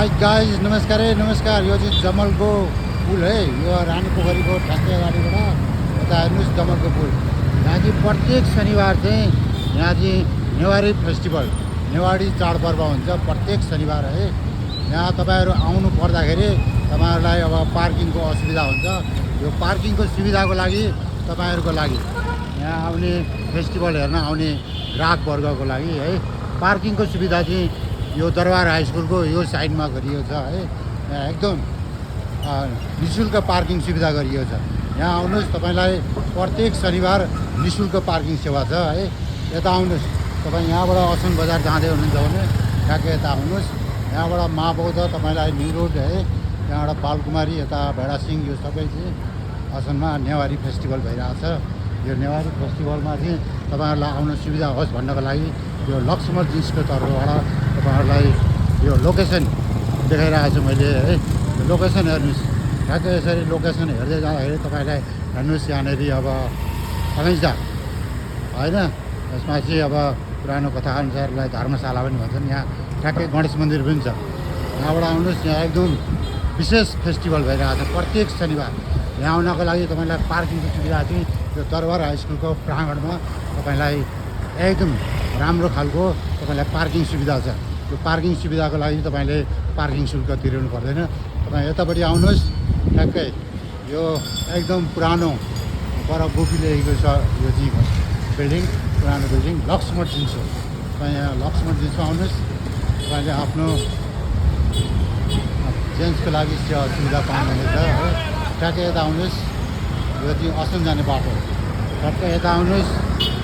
Hi guys नमस्कार है नमस्कार। यो चाहिँ जमलको पुल है। यो रानी पोखरीको ठ्याक्कै अगाडिबाट यता हेर्नुहोस् जमलको पुल। यहाँ चाहिँ प्रत्येक शनिबार चाहिँ यहाँ चाहिँ नेवारी फेस्टिभल नेवारी चाडपर्व हुन्छ प्रत्येक शनिबार है। यहाँ तपाईँहरू आउनु पर्दाखेरि तपाईँहरूलाई अब पार्किङको असुविधा हुन्छ। यो पार्किङको सुविधाको लागि तपाईँहरूको लागि यहाँ आउने फेस्टिभल हेर्न आउने ग्राहकवर्गको लागि है पार्किङको सुविधा चाहिँ यो दरबार हाई स्कुलको यो साइडमा गरिएको छ है। यहाँ एकदम निःशुल्क पार्किङ सुविधा गरिएको छ। यहाँ आउनुहोस् तपाईँलाई प्रत्येक शनिबार निःशुल्क पार्किङ सेवा छ है। यता आउनुहोस् तपाईँ यहाँबाट असन बजार जाँदै हुनुहुन्छ भने ठ्याक्कै यता आउनुहोस्। यहाँबाट महाबौद्ध तपाईँलाई न्यु रोड है त्यहाँबाट बालकुमारी यता भेडासिंह यो सबै चाहिँ असनमा नेवारी फेस्टिभल भइरहेको छ। यो नेवारी फेस्टिभलमा चाहिँ तपाईँहरूलाई आउन सुविधा होस् भन्नको लागि यो लक्ष्मण जिन्सको तर्फबाट तपाईँहरूलाई यो लोकेसन देखाइरहेको छु मैले है। लोकेसन हेर्नुहोस् ठ्याक्कै यसरी लोकेसन हेर्दै जाँदाखेरि तपाईँलाई हेर्नुहोस् यहाँनिर अब अलैँचा होइन यसमा चाहिँ अब पुरानो कथाअनुसारलाई धर्मशाला पनि भन्छन्। यहाँ ठ्याक्कै गणेश मन्दिर पनि छ। यहाँबाट आउनुहोस् यहाँ एकदम विशेष फेस्टिभल भइरहेको छ प्रत्येक शनिबार। यहाँ आउनको लागि तपाईँलाई पार्किङको सुविधा चाहिँ यो दरबार हाई स्कुलको प्राङ्गणमा तपाईँलाई एकदम राम्रो खालको तपाईँलाई पार्किङ सुविधा छ। यो पार्किङ सुविधाको लागि तपाईँले पार्किङ शुल्क तिर्नु पर्दैन। तपाईँ यतापट्टि आउनुहोस् ठ्याक्कै यो एकदम पुरानो पर गोपी लेखेको छ यो चाहिँ बिल्डिङ पुरानो बिल्डिङ लक्ष्मण जिन्स हो। तपाईँ यहाँ लक्ष्मण जिन्समा आउनुहोस् तपाईँले आफ्नो जेन्ट्सको लागि सुविधा पाउनुहुनेछ है। ठ्याक्कै यता आउनुहोस् यो चाहिँ असन जाने बाटो हो। ठ्याक्कै यता आउनुहोस्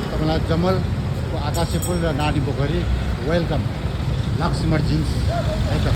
तपाईँलाई जमलको आकाशे पुल र नानी पोखरी वेलकम लक्ष्मण जिन्स है त।